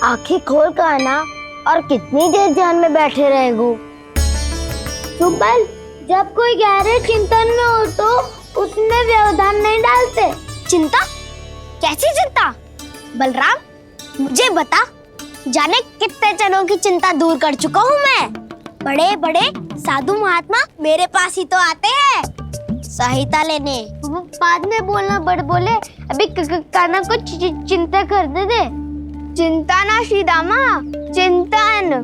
आंखें खोल कर आना और कितनी देर ध्यान में बैठे रहेगो। सुबल, जब कोई गहरे चिंतन में हो तो उसमें व्यवधान नहीं डालते। चिंता? कैसी चिंता? बलराम, मुझे बता, जाने कितने जनों की चिंता दूर कर चुका हूँ मैं। बड़े बड़े साधु महात्मा मेरे पास ही तो आते हैं सहायता लेने। बाद में बोलना बड़ बोले, अभी काना को चिंता करने दे। चिंता ना श्रीदामा, चिंतन।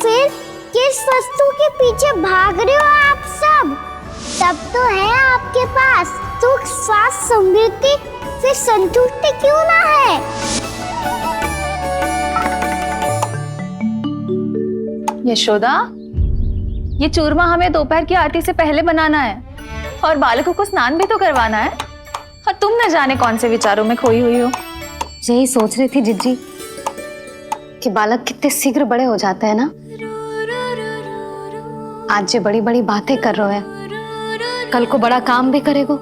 फिर किस वस्तु के पीछे भाग रहे हो आप सब? सब तो है आपके पास, सुख स्वास्थ्य समृद्धि, फिर संतुष्टि क्यों ना है? यशोदा, ये चूरमा हमें दोपहर की आरती से पहले बनाना है और बालकों को स्नान भी तो करवाना है। और तुम न जाने कौन से विचारों में खोई हुई हो। यही सोच रही थी जिज्जी कि बालक कितने शीघ्र बड़े हो जाते हैं ना। आज जो बड़ी बड़ी बातें कर रहे हैं, कल को बड़ा काम भी करेगो,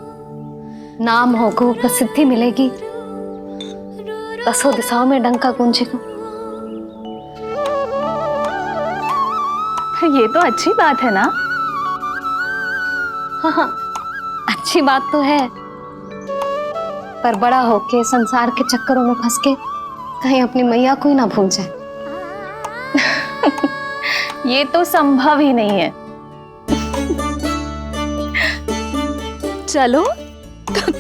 नाम होगो, प्रसिद्धि मिलेगी, दसों दिशाओं में डंका गूंजेगो। ये तो अच्छी बात है ना। हाँ, अच्छी बात तो है, पर बड़ा होके संसार के चक्करों में फंस के कहीं अपनी मैया को ही ना भूल जाए। ये तो संभव ही नहीं है। चलो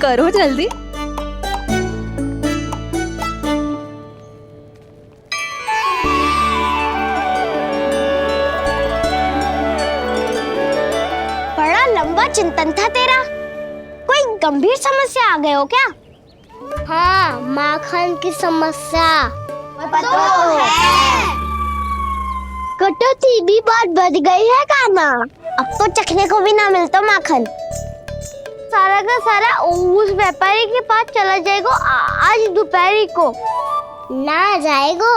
करो जल्दी। बड़ा लंबा चिंतन था तेरा। कोई गंभीर समस्या आ गए हो क्या? हाँ, माखन की समस्या तो है। कटौती भी बहुत बढ़ गई है काना। अब तो चखने को भी ना मिलता माखन। सारा का सारा उस व्यापारी के पास चला जाएगा आज दोपहर को। ना जाएगो?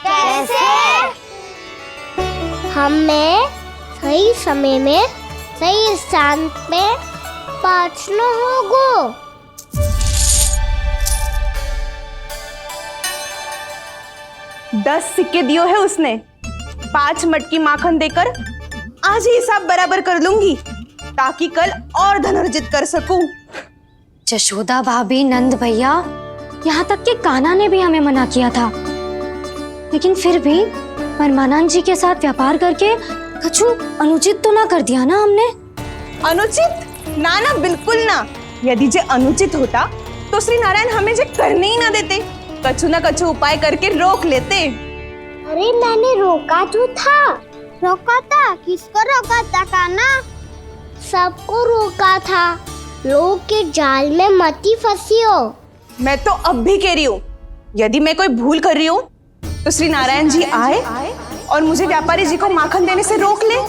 कैसे? हमें सही समय में सही स्थान पे पहुंचना होगा। 10 सिक्के दियो है उसने। 5 मटकी माखन देकर आज ही हिसाब बराबर कर लूंगी ताकि कल और धन अर्जित कर सकूं। जशोदा भाभी, नंद भैया, यहाँ तक कि कान्हा ने भी हमें मना किया था, लेकिन फिर भी परमानंद जी के साथ व्यापार करके कछु अनुचित तो ना कर दिया ना हमने? अनुचित? ना ना, बिल्कुल ना। यदि जे अनुचित होता तो श्री नारायण हमें जे करने ही ना देते, कछु ना कछु उपाय करके रोक लेते। अरे मैंने रोका तो था। रोका था? किसको रोका था काना? सबको रोका था। लोग के जाल में मत ही फंसी हो। मैं तो अब भी कह रही हूँ, यदि मैं कोई भूल कर रही हूँ तो श्री नारायण जी आए और मुझे व्यापारी जी को माखन देने से रोक ले।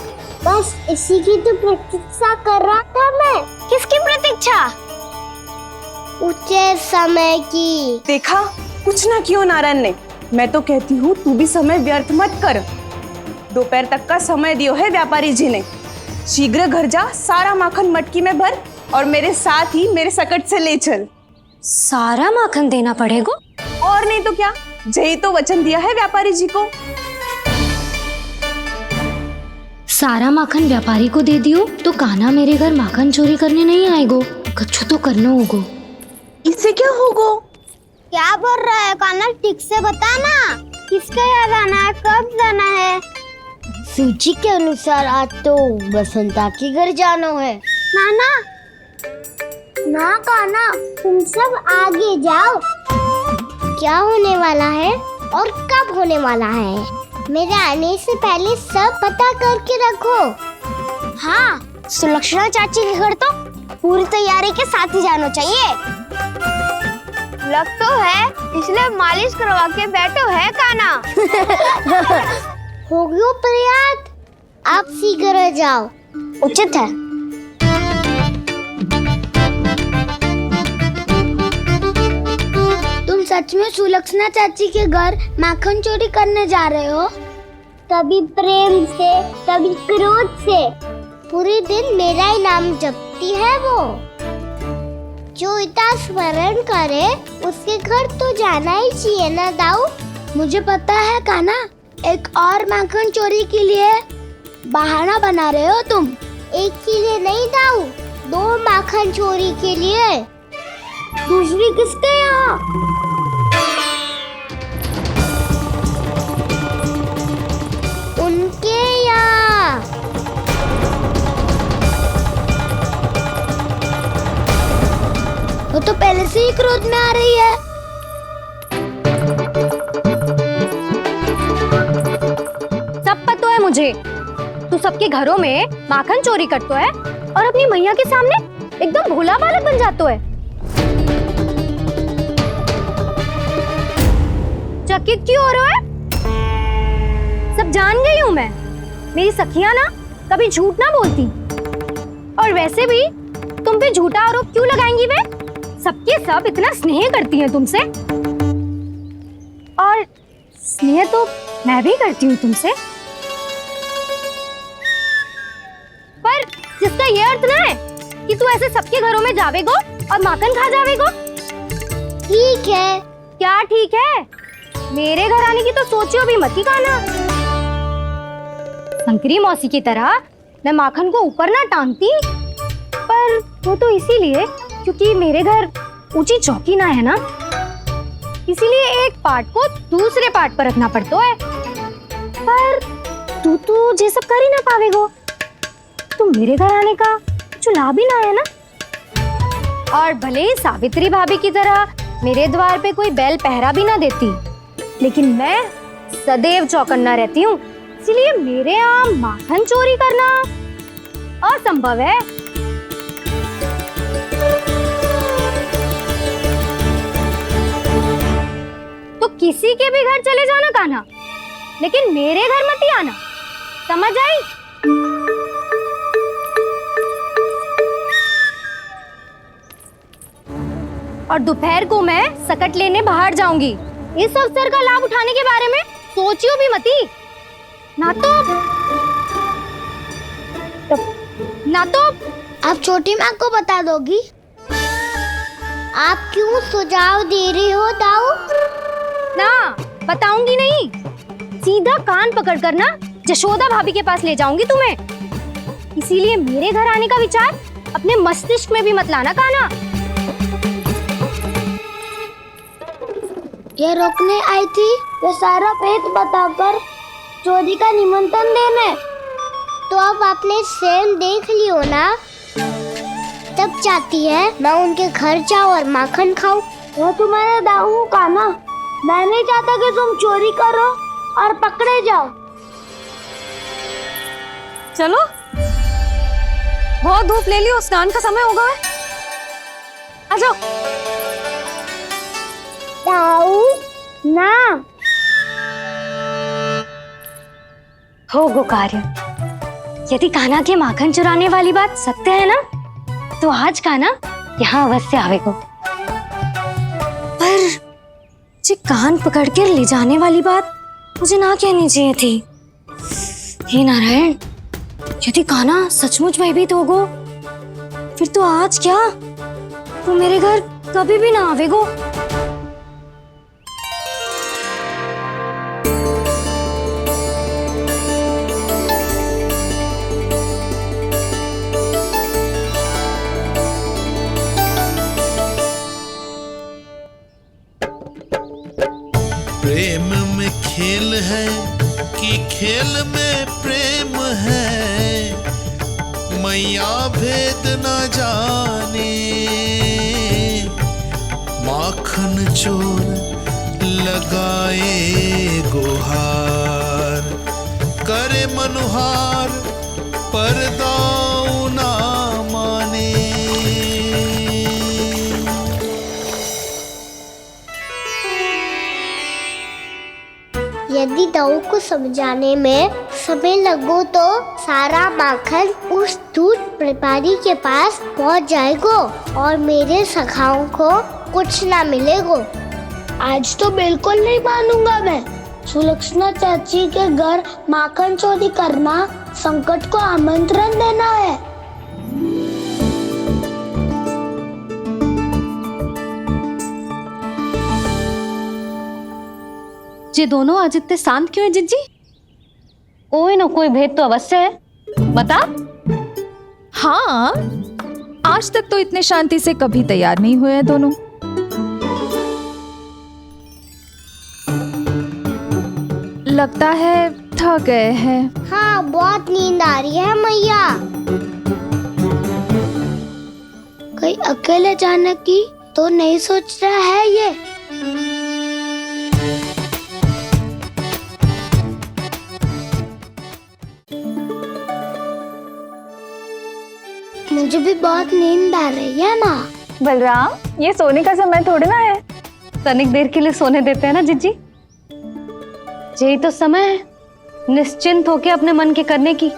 बस इसी की तो प्रतीक्षा कर रहा था मैं। किसकी प्रतीक्षा? उचित समय की। देखा, कुछ ना किया नारायण ने। मैं तो कहती हूँ तू भी समय व्यर्थ मत कर। दोपहर तक का समय दियो है व्यापारी जी ने। शीघ्र घर जा, सारा माखन मटकी में भर और मेरे साथ ही मेरे सकट से ले चल। सारा माखन देना पड़ेगा? और नहीं तो क्या, यही तो वचन दिया है व्यापारी जी को। सारा माखन व्यापारी को दे दियो तो कान्हा मेरे घर माखन चोरी करने नहीं आएगो। कछु तो करना होगा। इससे क्या होगा? क्या बोल रहा है काना? ठीक से बता ना। किसका यहाँ जाना है, कब जाना है? सूची के अनुसार आज तो बसंता के घर जाना है। नाना ना काना, तुम सब आगे जाओ। क्या होने वाला है और कब होने वाला है, मेरे आने से पहले सब पता करके रखो। हाँ, सुलक्षणा चाची के घर तो पूरी तैयारी के साथ ही जाना चाहिए। लग तो है, इसलिए मालिश करवा के बैठो है काना। हो गयो प्रयास, आप शीघ्र जाओ। उचित है। सच में सुलक्षणा चाची के घर माखन चोरी करने जा रहे हो? कभी प्रेम से, कभी क्रोध से, पूरे दिन मेरा ही नाम जपती है वो। जो इतना स्मरण करे उसके घर तो जाना ही चाहिए ना दाऊ। मुझे पता है काना, एक और माखन चोरी के लिए बहाना बना रहे हो तुम। एक के लिए नहीं दाऊ, 2 माखन चोरी के लिए। दूसरी किसके यहाँ? उनके यहाँ। वो तो पहले से ही क्रोध में आ रही है। सब पता है मुझे, तू सबके घरों में माखन चोरी करतो है और अपनी मैया के सामने एकदम भोला बालक बन जातो है। चकित क्यों हो रहे हो? सब जान गई हूँ मैं, मेरी सखियां ना कभी झूठ ना बोलती। और वैसे भी तुम पे झूठा आरोप क्यों लगाएंगी वे? सबके सब इतना स्नेह करती हैं तुमसे, और स्नेह तो मैं भी करती हूँ तुमसे। पर जिसका ये अर्थ ना है कि तू ऐसे सबके घरों में जावेगो और माखन खा जावेगो। ठीक है। क्या ठीक है? मेरे घर आने की तो सोचियो भी मत ही काना। शंकरी मौसी की तरह मैं माखन को ऊपर ना टांगती, पर वो तो इसीलिए क्योंकि मेरे घर ऊंची चौकी ना है ना, इसीलिए एक पार्ट को दूसरे पार्ट पर रखना पड़ता है। पर तू तो ये सब कर ही ना पावेगो, तो मेरे घर आने का कुछ लाभ ही ना है ना। और भले ही सावित्री भाभी की तरह मेरे द्वार पे कोई बैल पहरा भी ना देती, लेकिन मैं सदैव चौकन्ना रहती हूँ, इसलिए मेरे यहाँ माखन चोरी करना असंभव है। तो किसी के भी घर चले जाना कान्हा, लेकिन मेरे घर मत ही आना, समझ आई? और दोपहर को मैं सकट लेने बाहर जाऊंगी। इस अवसर का लाभ उठाने के बारे में सोचियो भी मती, ना तो आप छोटी माँ को बता दोगी? आप क्यों सुझाव दे रही हो दाऊ? ना बताऊंगी नहीं, सीधा कान पकड़ कर ना जशोदा भाभी के पास ले जाऊंगी तुम्हें। इसीलिए मेरे घर आने का विचार अपने मस्तिष्क में भी मत लाना काना। ये रोकने आई थी ये सारा भेद बताकर चोरी का निमंत्रण देने। तो अब आपने स्वयं देख लियो ना, तब चाहती है मैं उनके घर जाऊँ और माखन खाऊं। वो तुम्हारा दाऊ का ना, मैं नहीं चाहता कि तुम चोरी करो और पकड़े जाओ। चलो, बहुत धूप ले लियो, स्नान का समय होगा। आ जाओ। दाऊ ना हो गो कार्य। यदि कान्हा के माखन चुराने वाली बात सत्य है ना, तो आज कान्हा यहाँ अवश्य आवेगो। पर जे कान पकड़ कर ले जाने वाली बात मुझे ना कहनी चाहिए थी। हे नारायण, यदि कान्हा सचमुच भयभीत होगो, फिर तो आज क्या, वो मेरे घर कभी भी ना आवेगो। प्रेम में खेल है कि खेल में प्रेम है, मैया भेद न जाने। माखन चोर लगाए गुहार, करे मनुहार पर दाऊ ना माने। यदि दाऊ को समझाने में समय लगो तो सारा माखन उस दूध व्यापारी के पास पहुंच जाएगो और मेरे सखाओं को कुछ ना मिलेगो। आज तो बिल्कुल नहीं मानूंगा मैं। सुलक्षणा चाची के घर माखन चोरी करना संकट को आमंत्रण देना है। ये दोनों आज इतने शांत क्यों है जिज्जी? कोई ना कोई भेद तो अवश्य है, बता। हाँ, आज तक तो इतने शांति से कभी तैयार नहीं हुए हैं दोनों। लगता है थक गए हैं। हाँ, बहुत नींद आ रही है मैया। कहीं अकेले जाने की तो नहीं सोच रहा है ये? मुझे भी बहुत नींद आ रही है माँ। बलराम, ये सोने का समय थोड़ी ना है। तनिक देर के लिए सोने देते हैं ना जिज्जी। यही तो समय है निश्चिंत होके अपने मन के करने की।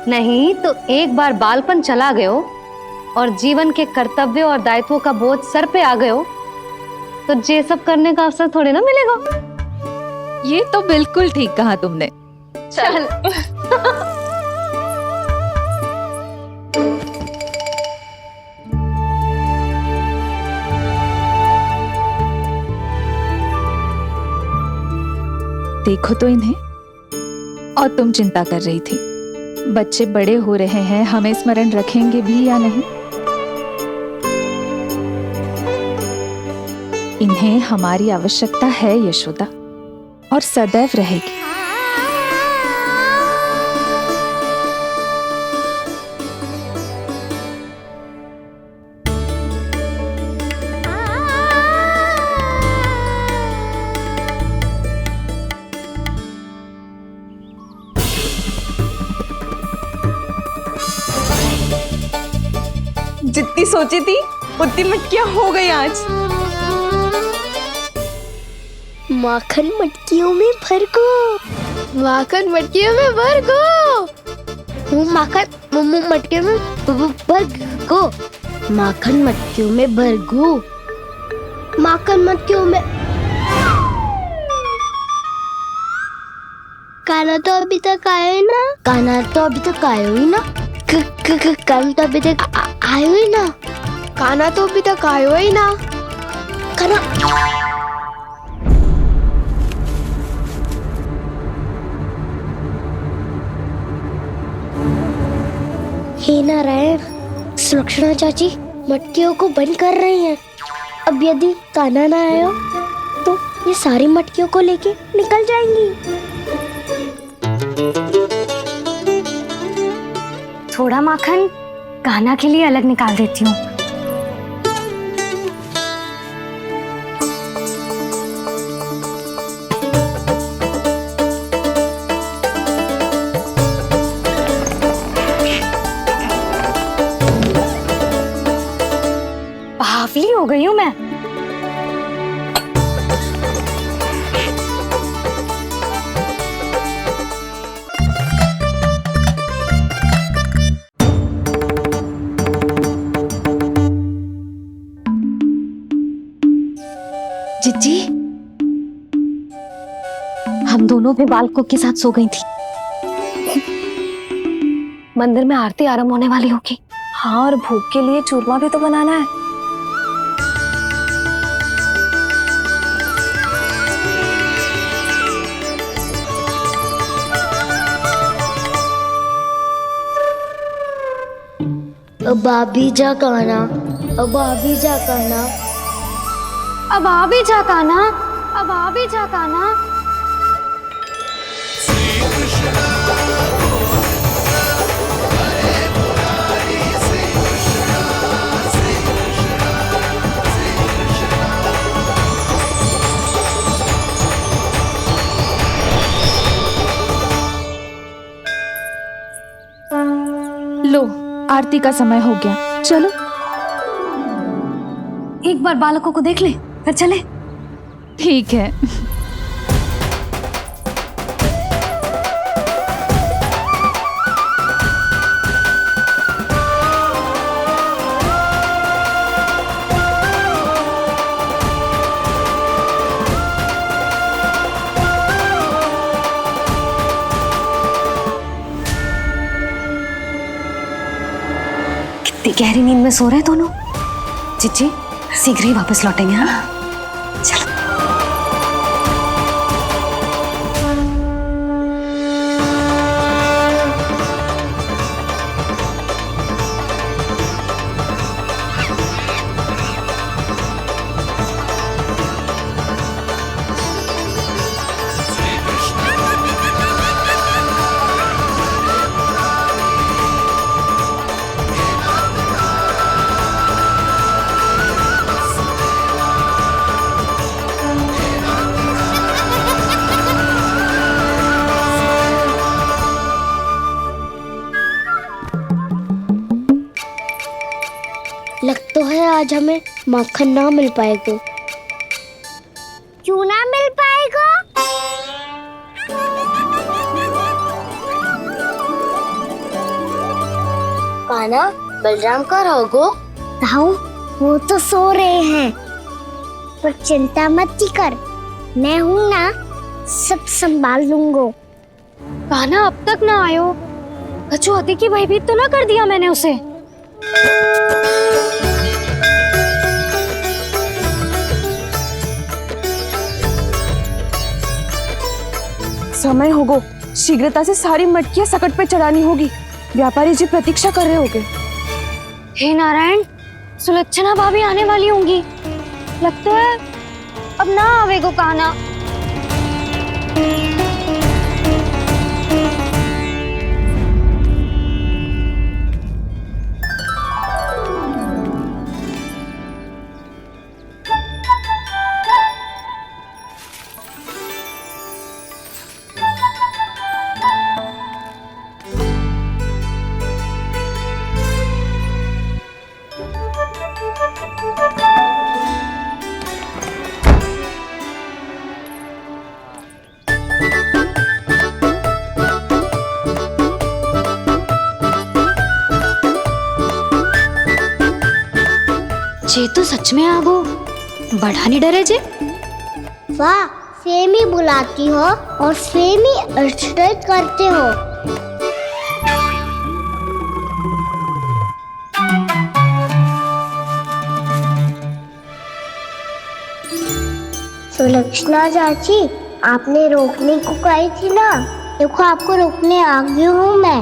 नहीं तो एक बार बालपन चला गयो और जीवन के कर्तव्यों और दायित्वों का बोझ सर पे आ गयो तो ये सब करने का अवसर थोड़ी ना मिलेगा। ये तो बिल्कुल ठीक कहा तुमने। चल देखो तो इन्हें। और तुम चिंता कर रही थी बच्चे बड़े हो रहे हैं, हमें स्मरण रखेंगे भी या नहीं। इन्हें हमारी आवश्यकता है यशोदा, और सदैव रहेगी। जितनी सोची थी उतनी मटकियां हो गई आज। माखन मटकियों में भर गो, माखन मटकियों में भर गो, माखन मटकियों में भर गो, माखन मटकियों में भर गो, माखन मटकियों में। काना तो अभी तक आया ही ना, काना तो अभी तक आया ही ना, काना तो अभी तक आयो ही ना, काना तो अभी तक आयो ही ना, काना। हे नारायण, सुलक्षणा चाची मटकियों को बंद कर रही हैं। अब यदि काना ना आया तो ये सारी मटकियों को लेके निकल जाएंगी। थोड़ा माखन कान्हा के लिए अलग निकाल देती हूँ। बावली हो गई हूँ मैं। जिज्जी, हम दोनों भी बालकों के साथ सो गई थी। मंदिर में आरती आरंभ होने वाली होगी। हाँ, और भूख के लिए चूरमा भी तो बनाना है। अब भाभी जा काना, अब भाभी जा काना, अब आ भी जा कान्हा, अब आ भी जा कान्हा। लो, आरती का समय हो गया, चलो। एक बार बालकों को देख ले फिर चले। ठीक है। गहरी नींद में सो रहे हैं दोनों। चिच्ची शीघ्र ही वापस लौटेंगे। हाँ चलो। लग तो है आज हमें माखन ना मिल पाएगा। क्यों ना मिल पाएगा? कान्हा बलराम का रहोगो? राहु वो तो सो रहे हैं, पर चिंता मत कर, मैं हूं ना, सब संभाल लूंगा। कान्हा अब तक ना आयो। कछु अति की भयभीत तो ना कर दिया मैंने उसे? समय होगो, शीघ्रता से सारी मटकियां सकट पे चढ़ानी होगी। व्यापारी जी प्रतीक्षा कर रहे होंगे। हे नारायण, सुलक्षणा भाभी आने वाली होंगी। लगता है अब ना आवेगो कान्हा। जे तो सच में आगो, बड़ा नहीं डरे जे। वाह, सेम ही बुलाती हो और सेम ही अर्चना करते हो। सुलक्षणा चाची, आपने रोकने को कही थी ना, देखो आपको रोकने आ गई हूँ मैं।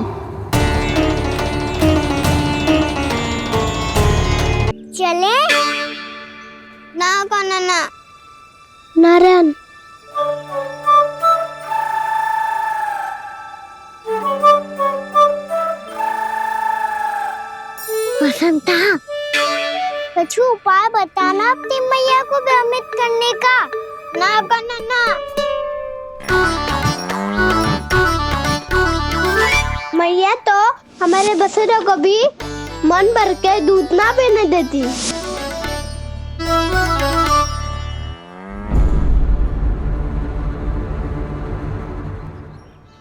चले ना कान्हा ना। नारायण, बसंता, कुछ उपाय बताना अपनी मैया को भ्रमित करने का। ना कान्हा ना। मैया तो हमारे बसेरा को भी मन भर के दूध ना पीने देती।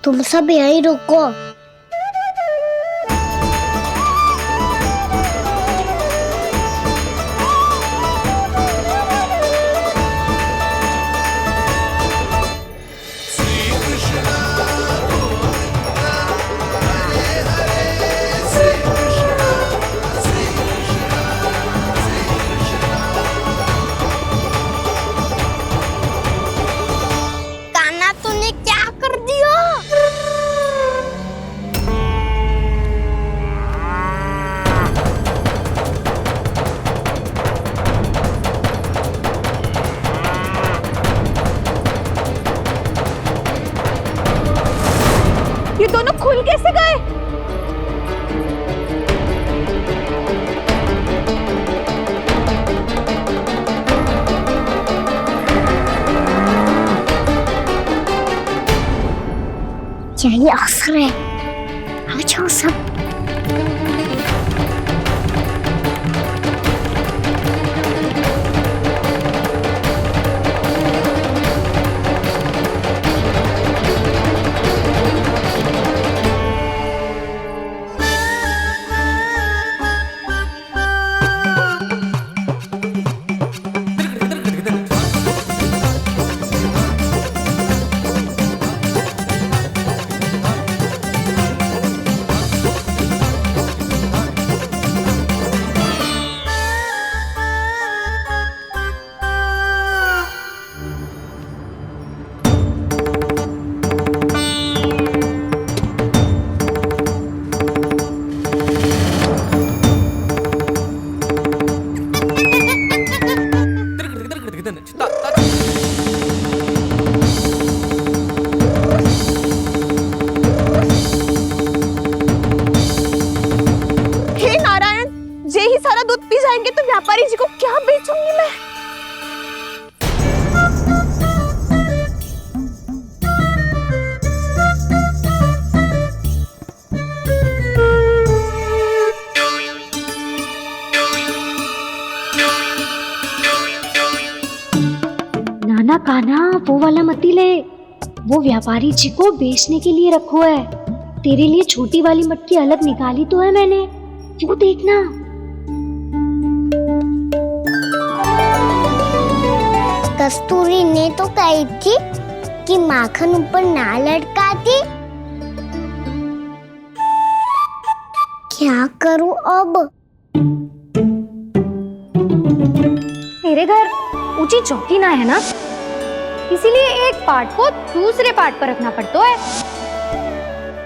तुम सब यहीं रुको। कान्हा तूने क्या कर दिया? ये दोनों खुल कैसे गए? यही अवसर है, आ जाओ सब। वो व्यापारी जी को बेचने के लिए रखो है। तेरे लिए छोटी वाली मटकी अलग निकाली तो है मैंने, वो देखना। कस्तूरी ने तो कही थी कि माखन ऊपर ना लटकाती। क्या करूं अब? तेरे घर ऊंची चौकी ना है ना, इसीलिए एक पार्ट को दूसरे पार्ट पर रखना पड़ता है।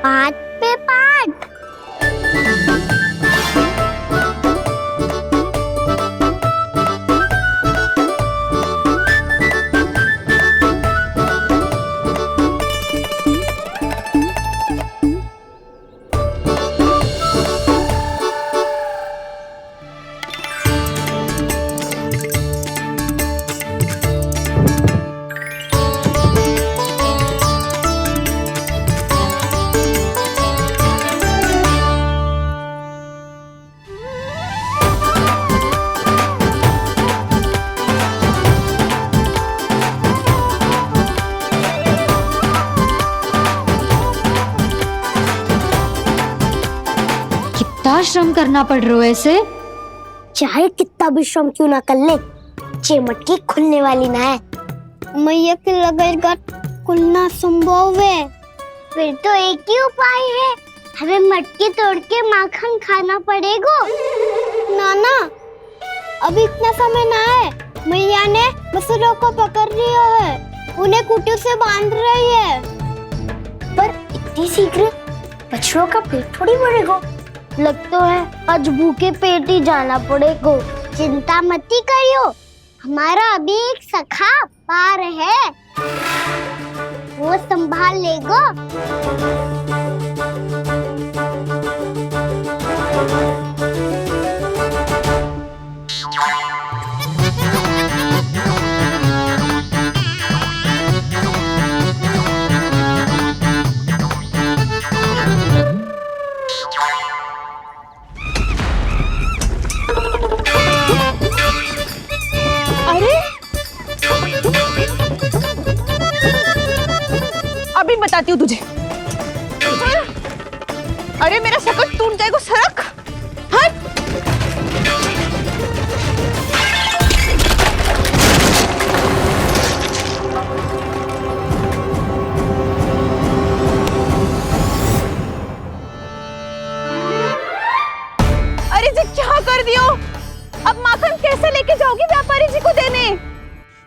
पार्ट पे पार्ट। कितना श्रम करना पड़ रहा है इसे। चाहे कितना भी श्रम क्यों ना कर ले, ये मटकी खुलने वाली ना है। मैया के लगेगा खुलना संभव है। फिर तो एक ही उपाय है, हमें मटकी तोड़ के माखन खाना पड़ेगा। नाना, अभी इतना समय ना है। मैया ने बछड़ों को पकड़ लिया है, उन्हें कुटी से बांध रही है। पर इतनी शीघ्र बछड़ों का पेट थोड़ी भरेगा। लगता है आज भूखे पेट ही जाना पड़ेगा। चिंता मत करियो, हमारा अभी एक सखा पार है, वो संभाल लेगा। अभी बताती हूँ तुझे। अरे मेरा शकल टूट जाएगा, सरक हट। अरे जी क्या कर दियो? अब माखन कैसे लेके जाओगी व्यापारी जी को देने?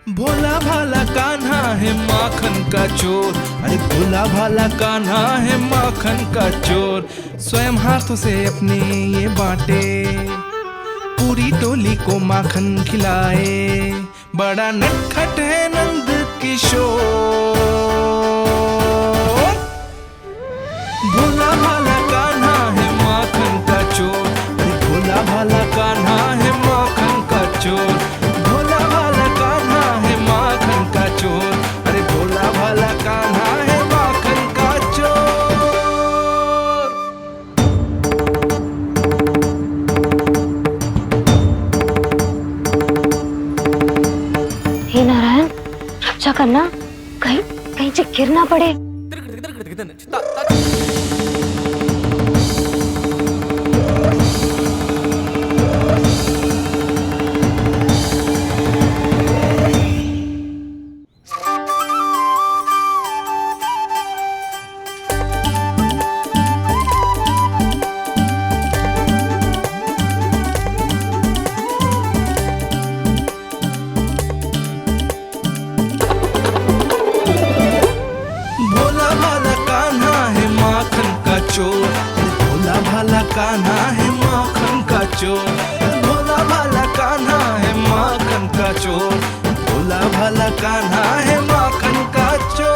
भोला भाला कान्हा है माखन का चोर, अरे भोला भाला कान्हा है माखन का चोर। स्वयं हाथों से अपने ये बांटे, पूरी टोली को माखन खिलाए। बड़ा नटखट है नंद किशोर। भोला भाला कान्हा है माखन का चोर, अरे भोला भाला कान्हा है माखन का चोर। भोला भाला कान्हा है माखन का चोर, अरे भोला भाला कान्हा है माखन का चोर। हे नारायण, रक्षा करना, कहीं कहीं से गिर ना पड़े। भोला भाला कान्हा है माखन का चोर, भोला भाला कान्हा है माखन का चोर। भोला भाला कान्हा है माखन का चोर।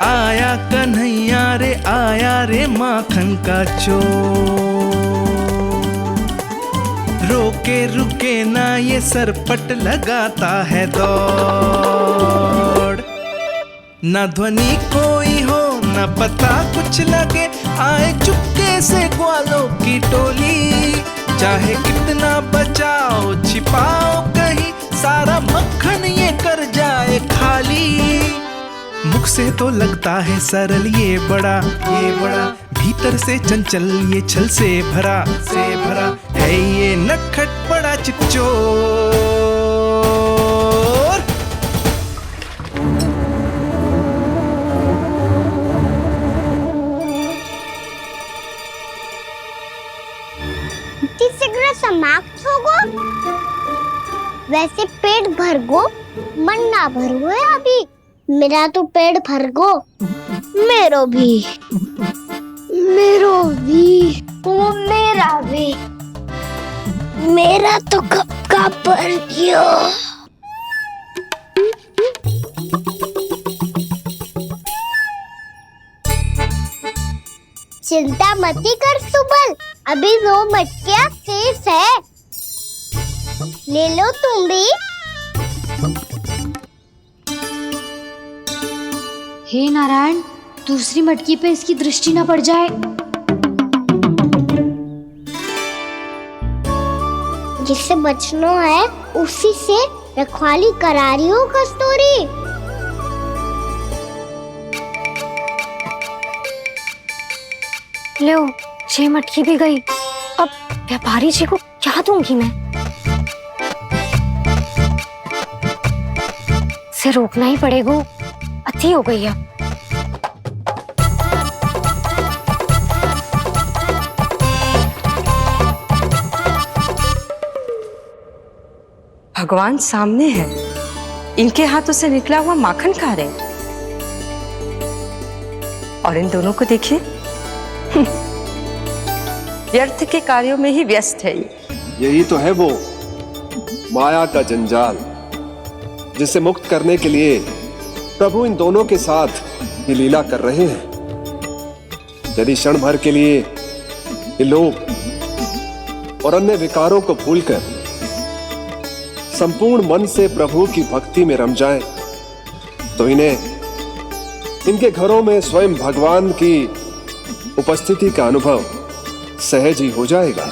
आया कन्हैया रे आया रे माखन का चोर। रोके रुके ना ये सरपट लगाता है दौड़। ना ध्वनि कोई हो ना पता कुछ लगे, आए चुपके से ग्वालों की टोली। चाहे कितना बचाओ छिपाओ कहीं, सारा मक्खन ये कर जाए खाली। मुख से तो लगता है सरल ये बड़ा भीतर से चंचल ये छल से भरा है ये नटखट बड़ा चिकचोर। तीसरा समाप्त हो गो, वैसे पेट भर गो मन ना भर गो है अभी। मेरा तो पेट भर गो, मेरो भी वो मेरा भी, मेरा तो कब का भर गयो। चिंता मती कर सुबल, अभी 2 मटकियां शेष है, ले लो तुम भी। हे नारायण, दूसरी मटकी पे इसकी दृष्टि न पड़ जाए। जिससे बचना है उसी से रखवाली करा रही हो कस्तूरी। लो, 6 मटकी भी गई। अब व्यापारी जी को क्या दूंगी मैं? इसे रोकना ही पड़ेगा, अति हो गई है। भगवान सामने है, इनके हाथों से निकला हुआ माखन खा रहे हैं। और इन दोनों को देखिए, व्यर्थ के कार्यों में ही व्यस्त है। यही तो है वो माया का जंजाल, जिसे मुक्त करने के लिए प्रभु इन दोनों के साथ ये लीला कर रहे हैं। यदि क्षण भर के लिए ये लोग और अन्य विकारों को भूलकर संपूर्ण मन से प्रभु की भक्ति में रम जाएं, तो इन्हें इनके घरों में स्वयं भगवान की उपस्थिति का अनुभव सहज ही हो जाएगा।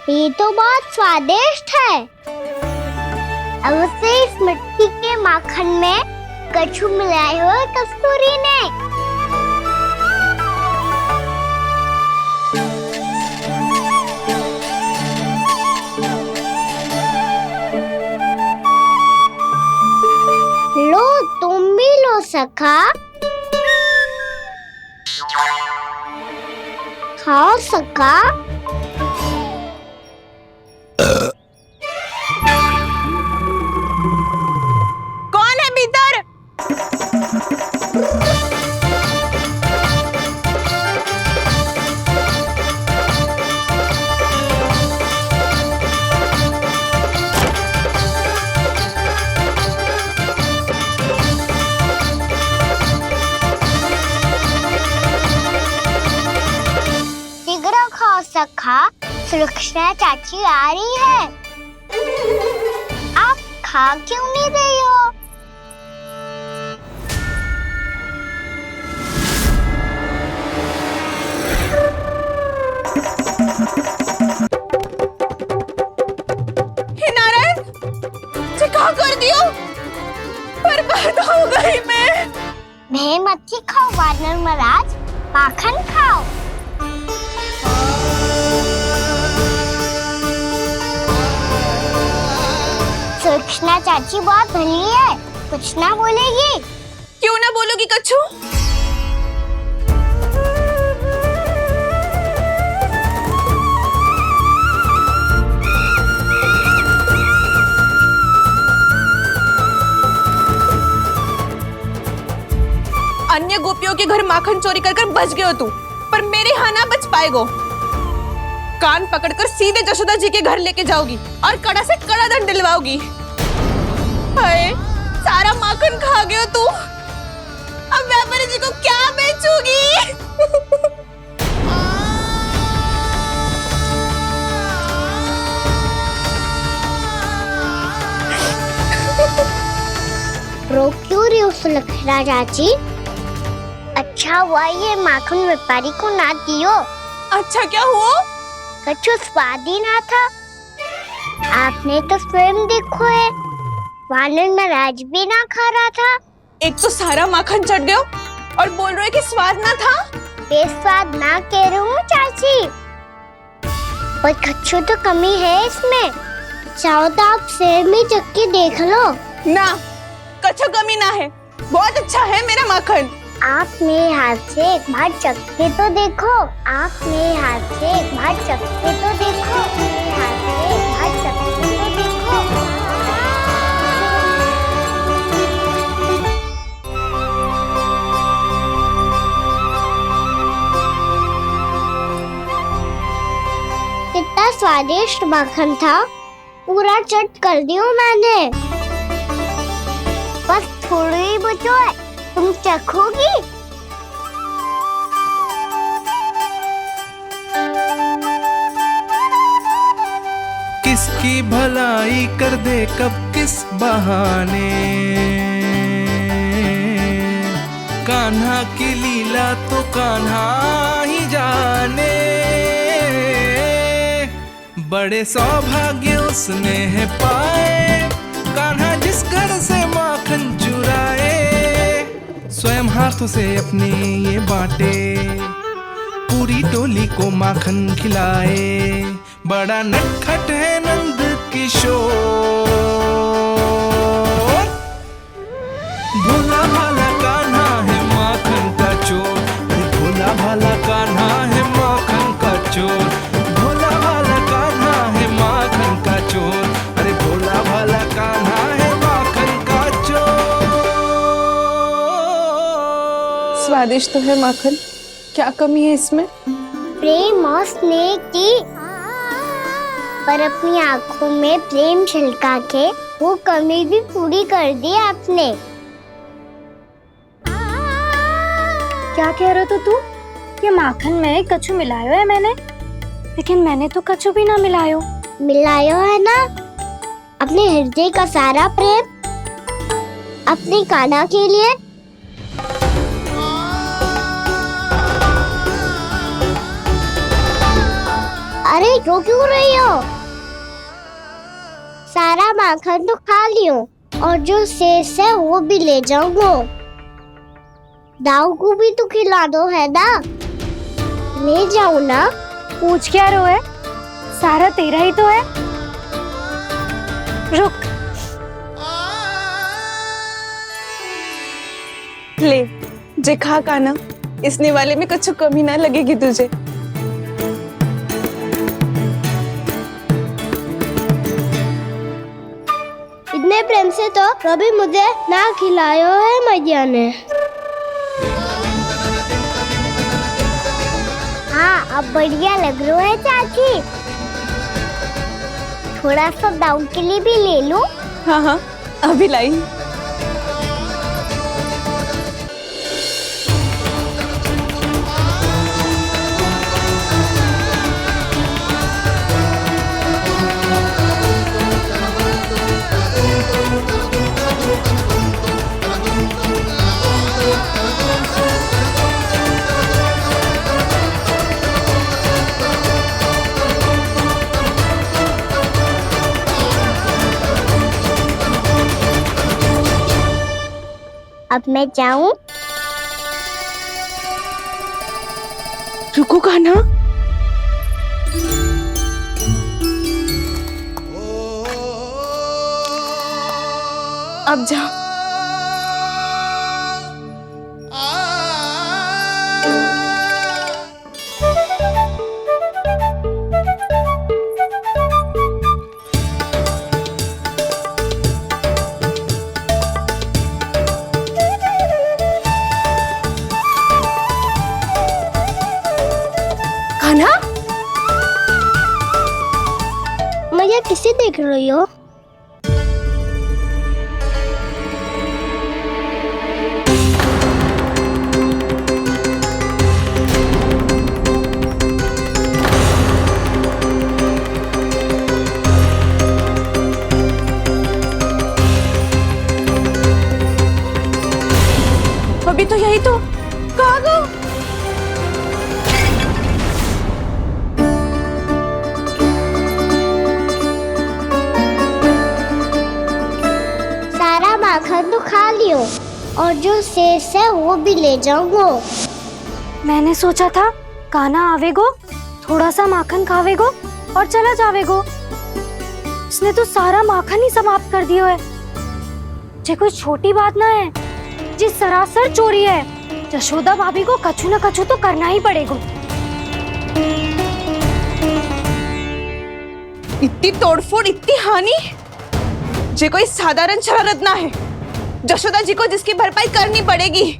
ये तो बहुत स्वादिष्ट है। अवश्य इस मिट्टी के माखन में कछु मिलाए हो कस्तूरी ने। लो तुम भी लो सखा, खाओ सखा। कौन है भीतर? शीघ्र खाओ सखा, सुलक्षणा चाची आ रही है। आप खा क्यों नहीं रही हो? हे नारायण, मुझे क्या कर दियो? बर्बाद हो गई मैं। भय मत खाओ वानर महाराज, माखन खाओ। सुलक्षणा चाची बहुत भली है, कुछ ना बोलेगी। क्यों ना बोलोगी कच्छू? अन्य गोपियों के घर माखन चोरी कर बच गए हो तू, पर मेरे यहाँ ना बच पाएगो। कान पकड़कर सीधे जशोदा जी के घर लेके जाओगी और कड़ा से कड़ा दंड दिलवाओगी। हाय, सारा माखन खा गए हो तू। अब व्यापारी जी को क्या बेचूगी? रो क्यों रही हो सुलक्षणा चाची? अच्छा हुआ ये माखन व्यापारी को ना दियो। अच्छा क्या हुआ? कछु स्वाद ही ना था। आपने तो स्वयं देखो है, वानर महाराज भी ना खा रहा था। एक तो सारा माखन चढ़ गया और बोल रहे कि स्वाद ना था। बेस्वाद ना कह रही हूँ चाची, पर कछु तो कमी है इसमें। चाहो तो आप सेब में चक्की देख लो। ना, कछु कमी ना है, बहुत अच्छा है मेरा माखन। आप मेरे हाथ से एक बार चखके तो देखो। आप मेरे हाथ से एक बार चखके तो देखो। मेरे हाथ से एक बार चखके तो देखो। कितना स्वादिष्ट माखन था, पूरा चट कर दिया मैंने। बस थोड़ी ही बचो है, तुम चखोगी? किसकी भलाई कर दे कब किस बहाने, कान्हा की लीला तो कान्हा ही जाने। बड़े सौभाग्य उसने है पाए, कान्हा जिस घर से माखन चुराए। स्वयं हाथों से अपने ये बांटे, पूरी टोली को माखन खिलाए। बड़ा नटखट है नंद किशोर, भोला भाला कान्हा है माखन का चोर। भोला भाला कान्हा है माखन का चोर। भोला भाला कान्हा है माखन का चोर। अरे भोला भाला कान्हा है माखन का चोर। स्वादिष्ट तो है माखन, क्या कमी है इसमें? प्रेम और स्नेह की, पर अपनी आंखों में प्रेम छलका के वो कमी भी पूरी कर दी आपने। क्या कह रहे हो तू? ये माखन में कछु मिलायो है मैंने, लेकिन मैंने तो कछु भी ना मिलायो। मिलायो है ना अपने हृदय का सारा प्रेम अपनी कान्हा के लिए। अरे रो क्यों रही हो? सारा माखन तो खा लियो और जो शेष है वो भी ले जाऊंगा। दाऊ को भी तो खिला दो है ना, ले जाओ ना। पूछ क्या रो है, सारा तेरा ही तो है। रुक, ले जे खा कान्हा, इस निवाले में कुछ कमी ना लगेगी तुझे। इतने प्रेम से तो कभी मुझे ना खिलायो है मैया ने। हाँ, अब बढ़िया लग रहा है चाची। थोड़ा सा दाऊ के लिए भी ले लो। हाँ हाँ, अभी लाई। अब मैं जाऊं? रुको कान्हा, अब जा। कान्हा, देख रही हो? अभी तो यही तो कहाँ गो? सारा माखन तो खा लियो और जो शेष है वो भी ले जाऊंगो। मैंने सोचा था कान्हा आवेगो, थोड़ा सा माखन खावेगो और चला जावेगो। इसने तो सारा माखन ही समाप्त कर दिया है। ये कोई छोटी बात ना है, जी सरासर चोरी है। यशोदा भाभी को कछु न कछु तो करना ही पड़ेगा। इतनी तोड़फोड़, इतनी हानि, ये कोई साधारण शरारत ना है। यशोदा जी को जिसकी भरपाई करनी पड़ेगी।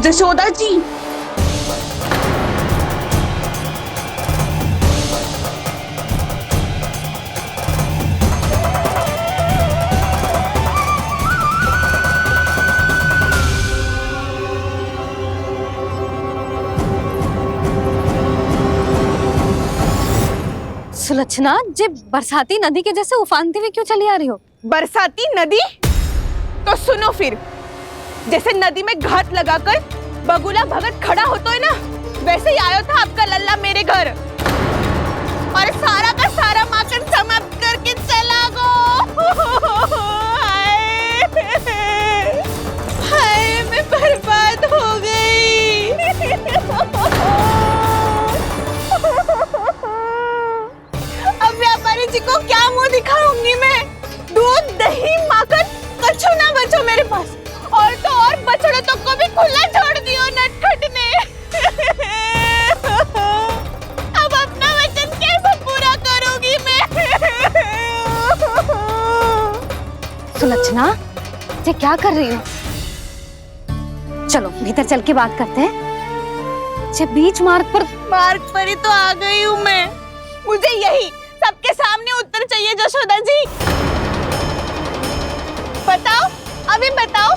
यशोदा जी, सुलक्षणा, जे बरसाती नदी के जैसे उफानते हुए क्यों चली आ रही हो? बरसाती नदी? तो सुनो फिर, जैसे नदी में घाट लगाकर बगुला भगत खड़ा होता है ना, वैसे ही आया था आपका लल्ला मेरे घर और सारा का सारा माखन समाप्त करके चला गो। हाय, मैं बर्बाद हो गई। अब व्यापारी जी को क्या मुंह दिखाऊंगी मैं? दूध, दही, माखन कछु ना बचो मेरे पास। और तो और बछड़े तो को भी खुला छोड़ दियो नटखट ने। अब अपना वचन कैसे पूरा करूंगी मैं? सुलक्षणा, ये क्या कर रही हो? चलो भीतर चल के बात करते हैं। ये बीच मार्ग पर ही तो आ गई हूँ मैं। मुझे यही सबके सामने उत्तर चाहिए यशोदा जी। बताओ, अभी बताओ,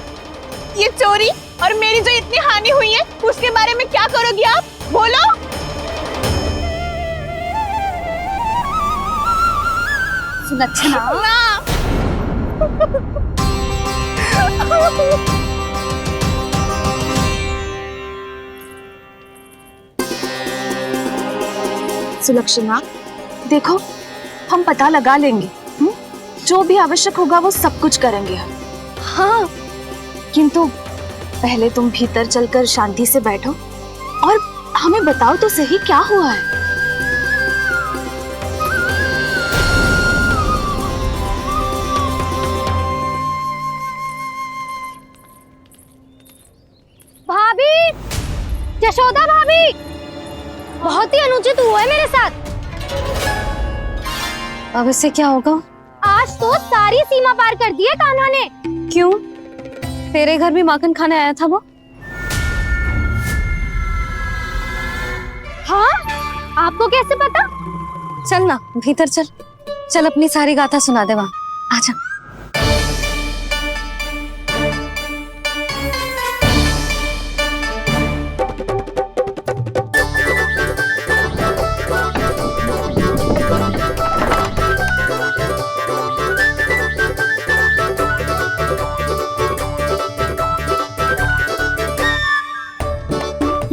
ये चोरी और मेरी जो इतनी हानि हुई है उसके बारे में क्या करोगी आप? बोलो। सुलक्षणा, सुलक्षणा, देखो, हम पता लगा लेंगे। जो भी आवश्यक होगा वो सब कुछ करेंगे हम। हाँ, किंतु पहले तुम भीतर चलकर शांति से बैठो और हमें बताओ तो सही क्या हुआ है। भाभी, यशोदा भाभी, बहुत ही अनुचित हुआ है मेरे साथ। अब इससे क्या होगा? आज तो सारी सीमा पार कर दी है कान्हा ने। क्यों? तेरे घर भी माखन खाने आया था वो? हाँ, आपको कैसे पता? चल ना भीतर चल, चल अपनी सारी गाथा सुना दे वहां। आजा।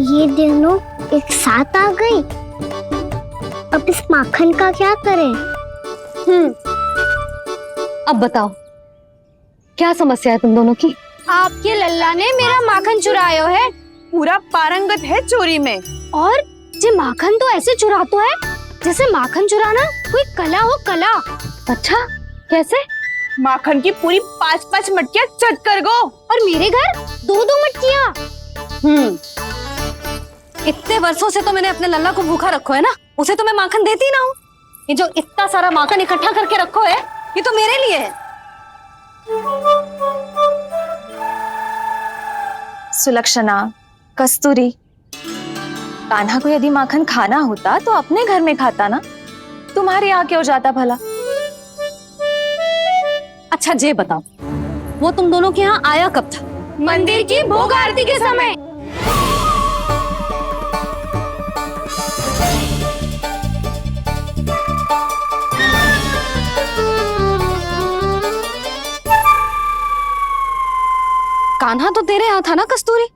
ये दोनों एक साथ आ गई। अब इस माखन का क्या करें? अब बताओ क्या समस्या है तुम दोनों की? आपके लल्ला ने मेरा माखन चुरायो है। पूरा पारंगत है चोरी में। और जे माखन तो ऐसे चुरातो है जैसे माखन चुराना कोई कला हो, कला। अच्छा, कैसे? माखन की पूरी 5-5 मटकियां चट कर गो। और मेरे घर 2-2 मटकियां। इतने वर्षों से तो मैंने अपने लल्ला को भूखा रखो है ना, उसे तो मैं माखन देती ना हूँ। ये जो इतना सारा माखन इकट्ठा करके रखो है, ये तो मेरे लिए है। सुलक्षणा, कस्तूरी, कान्हा को यदि माखन खाना होता तो अपने घर में खाता ना, तुम्हारे यहाँ क्यों जाता भला? अच्छा जे बताओ, वो तुम दोनों के यहाँ आया कब था? मंदिर की भोग आरती के समय। कान्हा तो तेरे यहाँ था ना कस्तूरी?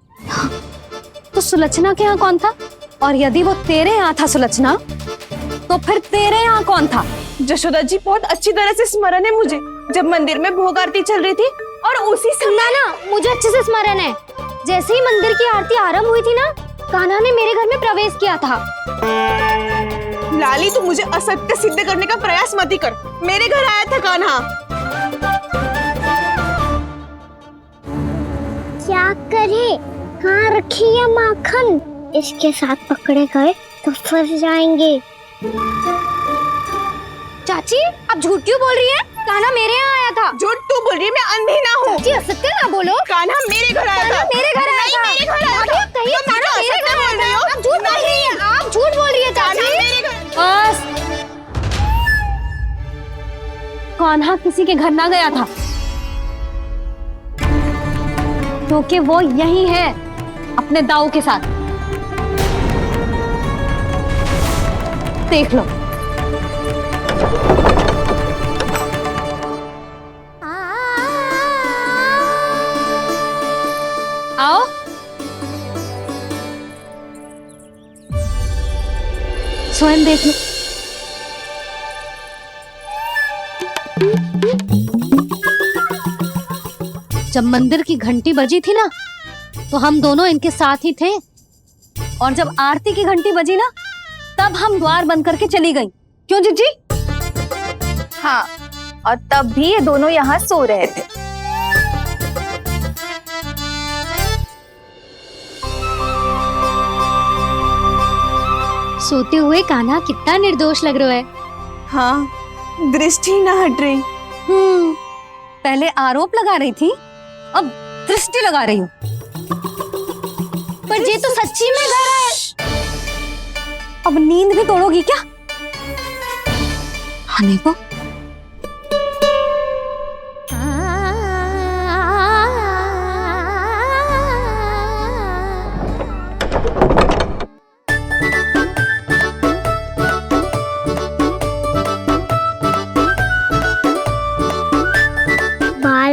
तो सुलक्षणा के यहाँ कौन था? और यदि वो तेरे यहाँ था सुलक्षणा, तो फिर तेरे यहाँ कौन था? जशोदा जी, बहुत अच्छी तरह से स्मरण है मुझे, जब मंदिर में भोग आरती चल रही थी और उसी समय ना, मुझे अच्छे से स्मरण है। जैसे ही मंदिर की आरती आरंभ हुई थी ना, कान्हा ने मेरे घर में प्रवेश किया था। लाली, तू मुझे असत्य सिद्ध करने का प्रयास मत ही कर। मेरे घर आया था कान्हा। क्या करे? कहाँ रखी है माखन? इसके साथ पकड़े गए तो फंस जाएंगे। चाची, आप झूठ क्यों बोल रही है? कान्हा मेरे यहाँ आया था। झूठ तू बोल रही है, मैं अंधी ना हूँ। चाची, असत्य ना बोलो। कान्हा मेरे घर आया था। मेरे घर आया था। मेरे घर आया था। कहिए कान्हा मेरे घर आया था। आप झूठ बोल रही है। आप झूठ बोल रही है चाची। बस, कान्हा किसी के घर ना गया था, क्योंकि वो यही है अपने दाऊ के साथ। देख लो। आओ। स्वयं देख लो। जब मंदिर की घंटी बजी थी ना, तो हम दोनों इनके साथ ही थे, और जब आरती की घंटी बजी ना, तब हम द्वार बंद करके चली गई। क्यों जीजी? हाँ, और तब भी ये दोनों यहाँ सो रहे थे। सोते हुए कान्हा कितना निर्दोष लग रहा है। हाँ, दृष्टि ना हट रही। पहले आरोप लगा रही थी, अब दृष्टि लगा रही हूँ। पर ये तो सच्ची में घर है। अब नींद भी तोड़ोगी क्या? हनी को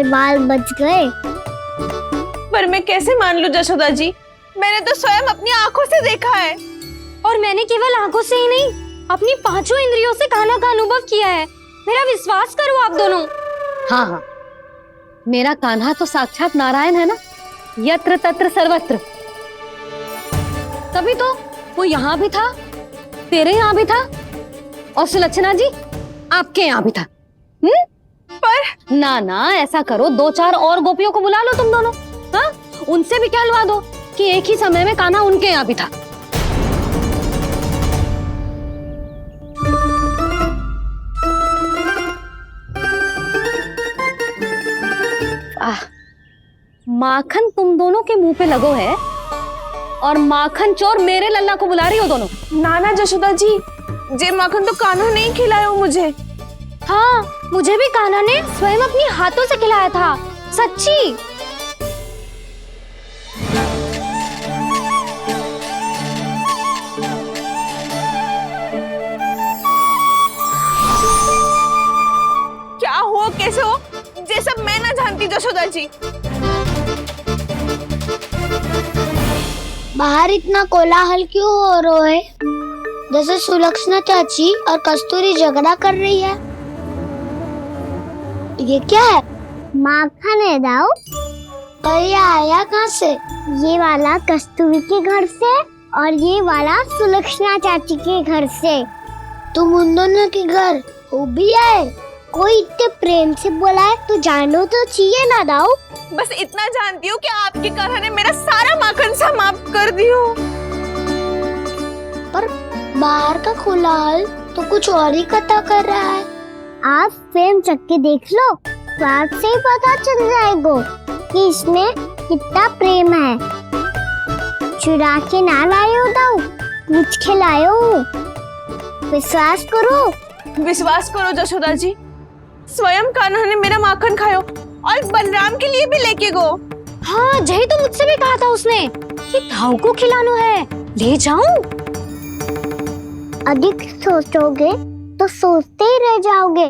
बाल बच गए। पर मैं कैसे मान लूं जशोदा जी, मैंने तो स्वयं अपनी आंखों से देखा है। और मैंने केवल आंखों से ही नहीं, अपनी 5 इंद्रियों से कान्हा का अनुभव किया है। मेरा विश्वास करो आप दोनों। हाँ हाँ, मेरा कान्हा तो साक्षात नारायण है ना, यत्र तत्र सर्वत्र। तभी तो वो यहाँ भी था, तेरे यहाँ भी था, और सुलक्षणा जी आपके यहाँ भी था। पर ना ऐसा करो, 2-4 और गोपियों को बुला लो तुम दोनों। हाँ, उनसे भी कहलवा दो कि एक ही समय में कान्हा उनके यहाँ भी था। माखन तुम दोनों के मुंह पे लगो है, और माखन चोर मेरे लल्ला को बुला रही हो दोनों। नाना जशोदा जी, जे माखन तो कान्हा नहीं खिलाया मुझे। हाँ, मुझे भी कान्हा ने स्वयं अपनी हाथों से खिलाया था, सच्ची। क्या हो, कैसे हो, ये सब मैं ना जानती जशोदा जी। बाहर इतना कोलाहल क्यों हो रहा है? जैसे सुलक्षणा चाची और कस्तूरी झगड़ा कर रही है। ये क्या है? माखन है दाऊ। और ये आया कहाँ से? ये वाला कस्तूरी के घर से और ये वाला सुलक्षणा चाची के घर से। तुम उन दोनों के घर वो भी आए? कोई इतने प्रेम से बोला है तो जानो तो चाहिए ना दाऊ। बस इतना जानती हूँ कि आपके कान्हा ने मेरा सारा माखन समाप्त कर दियो। पर बाहर का खुलाल तो कुछ और ही कथा कर रहा है। आप प्रेम चख के देख लो, स्वाद से ही पता चल जाएगा कि इसमें कितना प्रेम है। चुरा के ना लाए हो दाऊ, पूछ के लाए हो। विश्वास करो जशोदा जी, स्वयं कान्हा ने मेरा माखन खायो और बलराम के लिए भी लेके गो। हाँ, यही तो मुझसे भी कहा था उसने कि ताऊ को खिलाना है, ले जाऊं। अधिक सोचोगे तो सोचते ही रह जाओगे।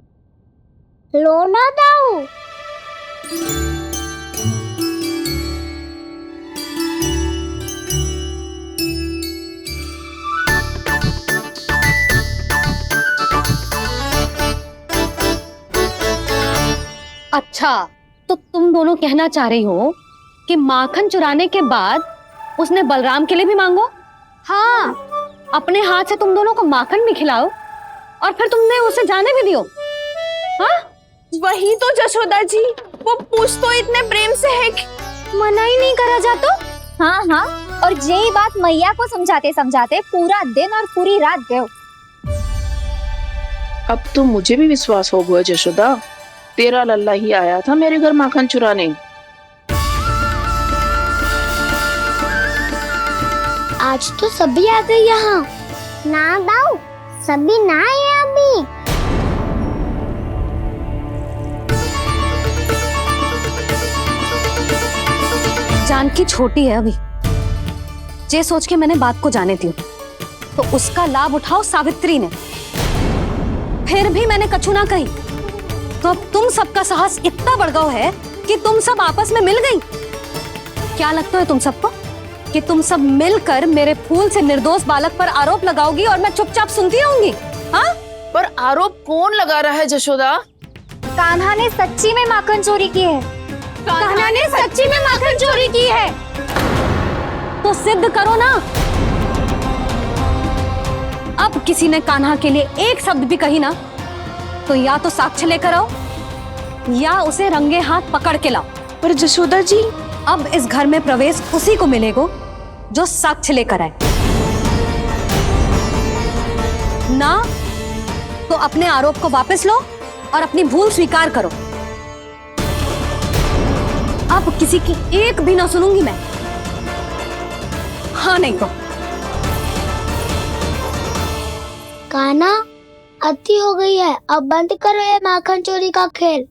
लो ना दाऊ। अच्छा, तो तुम दोनों कहना चाह रही हो कि माखन चुराने के बाद उसने बलराम के लिए भी मांगो? हाँ, अपने हाथ से तुम दोनों को माखन भी खिलाओ और फिर तुमने उसे जाने भी दियो। हाँ, वही तो जशोदा जी, वो पूछ तो इतने प्रेम से है कि मना ही नहीं करा जातो। हाँ हाँ, और यही बात मैया को समझाते समझाते पूरा दिन और पूरी रात गयो। अब तो मुझे भी विश्वास हो गया जशोदा, तेरा लल्ला ही आया था मेरे घर माखन चुराने। आज तो सभी आ गए यहाँ। ना दाऊ, सभी ना आए अभी। जानकी छोटी है अभी, ये सोच के मैंने बात को जाने दी तो उसका लाभ उठाओ सावित्री ने। फिर भी मैंने कछु ना कही तो अब तुम सबका साहस इतना बढ़ गया है कि तुम सब आपस में मिल गई। क्या लगता है तुम सबको कि तुम सब मिलकर मेरे फूल से निर्दोष बालक पर आरोप लगाओगी और मैं चुपचाप सुनती रहूंगी? हाँ, पर आरोप कौन लगा रहा है जशोदा? कान्हा ने सच्ची में माखन चोरी की है। कान्हा ने सच्ची में माखन चोरी की है तो सिद्ध करो ना। अब किसी ने कान्हा के लिए एक शब्द भी कही ना तो या तो साक्ष्य लेकर आओ या उसे रंगे हाथ पकड़ के लाओ। पर जशोदा जी, अब इस घर में प्रवेश उसी को मिलेगा जो साक्ष्य लेकर आए। ना तो अपने आरोप को वापस लो और अपनी भूल स्वीकार करो। अब किसी की एक भी ना सुनूंगी मैं। हाँ नहीं तो कान्हा, अति हो गई है, अब बंद करो ये माखन चोरी का खेल।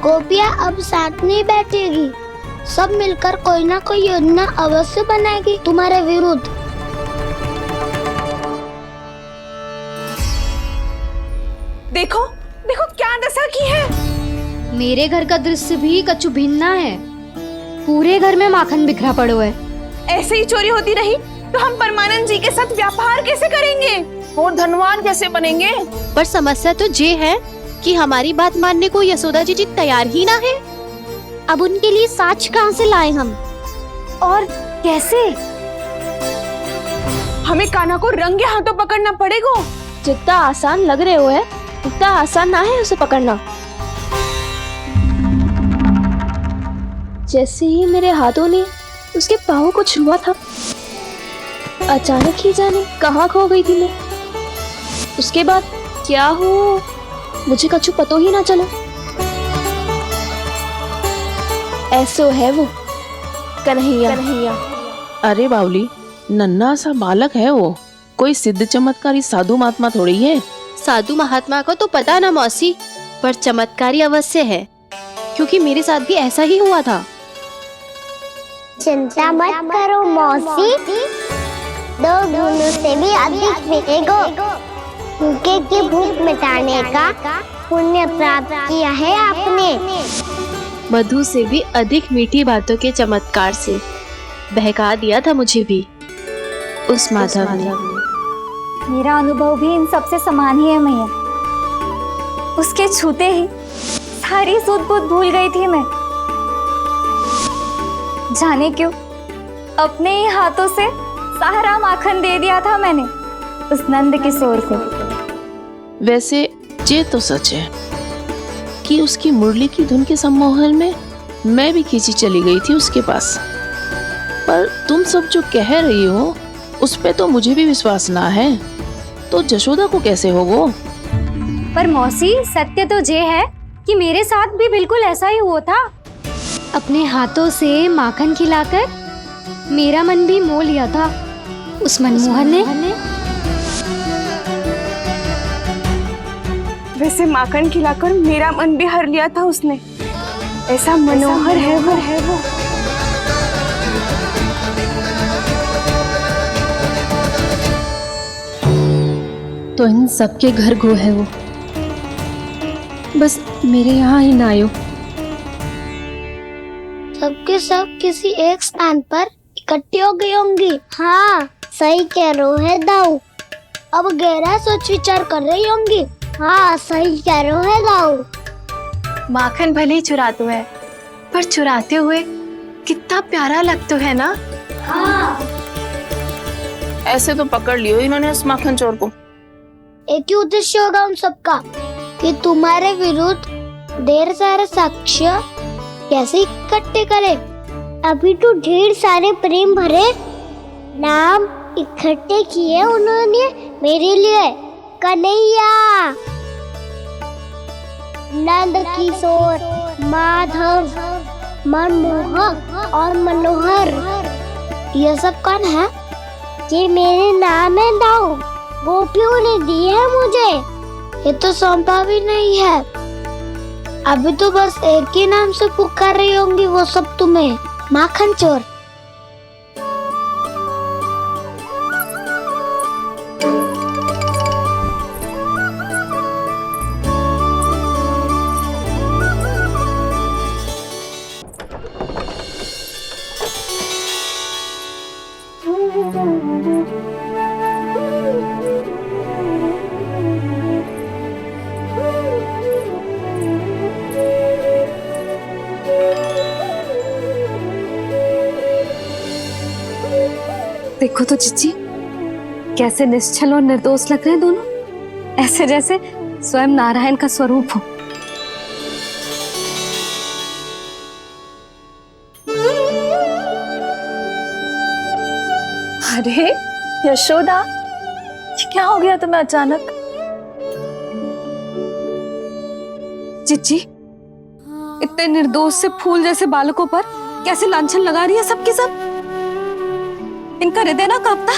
गोपिया अब साथ नहीं बैठेगी, सब मिलकर कोई ना कोई योजना अवश्य बनाएगी तुम्हारे विरुद्ध। देखो देखो क्या दशा की है। मेरे घर का दृश्य भी कछु भिन्न है। पूरे घर में माखन बिखरा पड़ो है। ऐसे ही चोरी होती रही तो हम परमानंद जी के साथ व्यापार कैसे करेंगे और धनवान कैसे बनेंगे? पर समस्या तो ये है कि हमारी बात मानने को यशोदा जी तैयार ही ना है। अब उनके लिए साक्ष्य कहाँ से लाएं हम? और कैसे? हमें कान्हा को रंगे हाथों पकड़ना पड़ेगा। जितना आसान लग रहे हो है उतना आसान ना है उसे पकड़ना। जैसे ही मेरे हाथों ने उसके पाँव को छुआ था, अचानक ही जाने कहाँ खो गई थी मैं। उसके बाद क्या हो मुझे कछु पतो ही ना चला। ऐसो है वो कन्हैया। अरे बावली, नन्हा सा बालक है वो, कोई सिद्ध चमत्कारी साधु महात्मा थोड़ी है। साधु महात्मा को तो पता ना मौसी, पर चमत्कारी अवश्य है, क्योंकि मेरे साथ भी ऐसा ही हुआ था। चिंता मत करो मौसी, 2 गुणों से भी अधिक मिलेगा। भूखे की भूख मिटाने का पुण्य प्राप्त किया है आपने। मधु से भी अधिक मीठी बातों के चमत्कार से बहका दिया था मुझे भी। उस माधव ने। मेरा अनुभव भी इन सबसे समान ही है मैया। उसके छूते ही सारी सुध बुध भूल गई थी मैं। जाने क्यों अपने ही हाथों से सारा माखन दे दिया था मैंने उस नंद किशोर को। वैसे ये तो सच है कि उसकी मुरली की धुन के सम्मोहन में मैं भी खींची चली गई थी उसके पास। पर तुम सब जो कह रही हो उस पे तो मुझे भी विश्वास ना है, तो जशोदा को कैसे हो वो? पर मौसी सत्य तो ये है कि मेरे साथ भी बिल्कुल ऐसा ही हुआ था। अपने हाथों से माखन खिलाकर मेरा मन भी मोह लिया था उस मनमोहन ने। वैसे माखन खिलाकर मेरा मन भी हर लिया था उसने। ऐसा मनोहर है वो। तो इन सबके घर गो है वो, बस मेरे यहाँ ही ना आयो। सबके सब किसी एक स्थान पर इकट्ठी हो गई होंगी। हाँ सही कह रहे है दाऊ। अब गहरा सोच विचार कर रही होंगी। हाँ सही कह रहे है दाऊ। माखन भले ही चुराते है, पर चुराते हुए कितना प्यारा लगता है ना। हाँ ऐसे तो पकड़ लियो इन्होंने उस माखन चोर को। एक ही उद्देश्य होगा उन सबका कि तुम्हारे विरुद्ध ढेर सारे साक्ष्य कैसे इकट्ठे करे। अभी तो ढेर सारे प्रेम भरे नाम इकट्ठे किए उन्होंने मेरे लिए। कन्हैया, नंद किशोर, माधव, मनमोहक और मनोहर, ये सब कौन है? ये मेरे नाम है दाऊ। गोपियों ने दिए है मुझे, ये तो सौंपा भी नहीं है। अभी तो बस एक ही नाम से पुकार रही होंगी वो सब तुम्हें, माखन चोर। देखो तो जीजी, कैसे निश्चल और निर्दोष लग रहे हैं दोनों, ऐसे जैसे स्वयं नारायण का स्वरूप हो। अरे यशोदा, ये क्या हो गया तुम्हें अचानक? जीजी, इतने निर्दोष से फूल जैसे बालकों पर कैसे लांछन लगा रही है सबके सब। इनका हृदय ना कांपता?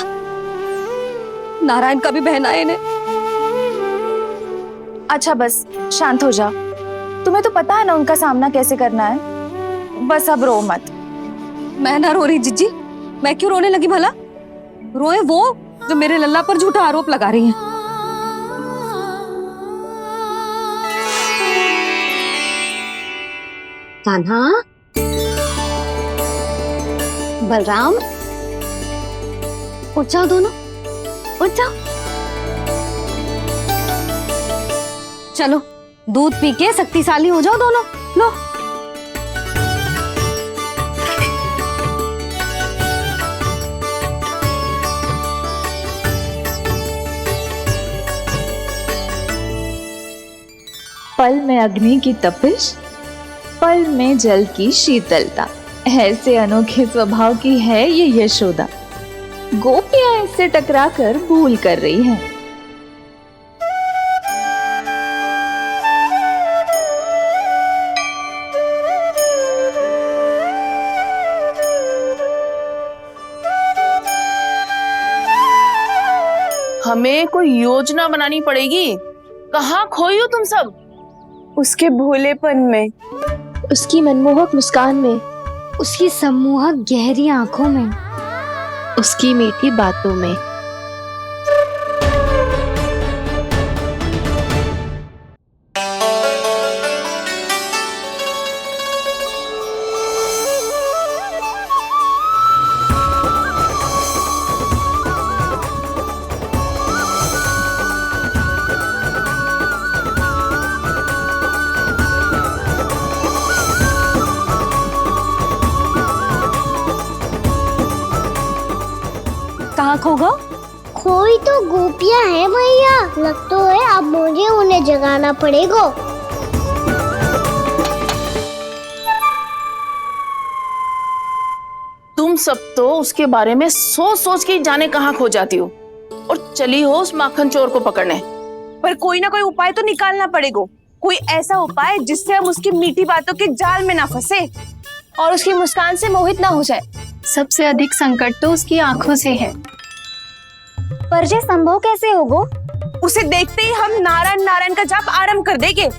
नारायण का भी बहना है इन्हें। अच्छा बस शांत हो जाओ, तुम्हें तो पता है ना उनका सामना कैसे करना है। बस अब रो मत। मैं ना रो रही जीजी, मैं क्यों रोने लगी भला? रोए वो जो मेरे लल्ला पर झूठा आरोप लगा रही हैं। कान्हा, बलराम, उठ जाओ दोनों, उठ जाओ। चलो दूध पी के शक्तिशाली हो जाओ दोनों। लो पल में अग्नि की तपिश, पल में जल की शीतलता, ऐसे अनोखे स्वभाव की है ये यशोदा। गोपियां इससे टकराकर भूल कर रही हैं। हमें कोई योजना बनानी पड़ेगी। कहाँ खोई हो तुम सब? उसके भोलेपन में, उसकी मनमोहक मुस्कान में, उसकी सम्मोहक गहरी आंखों में, उसकी मीठी बातों में। खोगा? कोई तो गोपियां हैं भैया, लगता है अब मुझे उन्हें जगाना पड़ेगा। तुम सब तो उसके बारे में सोच सोच के जाने कहाँ खो जाती हो और चली हो उस माखन चोर को पकड़ने। पर कोई ना कोई उपाय तो निकालना पड़ेगा, कोई ऐसा उपाय जिससे हम उसकी मीठी बातों के जाल में ना फंसे और उसकी मुस्कान से मोहित ना हो जाए। सबसे अधिक संकट तो उसकी आंखों से है। पर ये संभव कैसे होगा? उसे देखते ही हम नारायण नारायण का जाप आरंभ कर देंगे।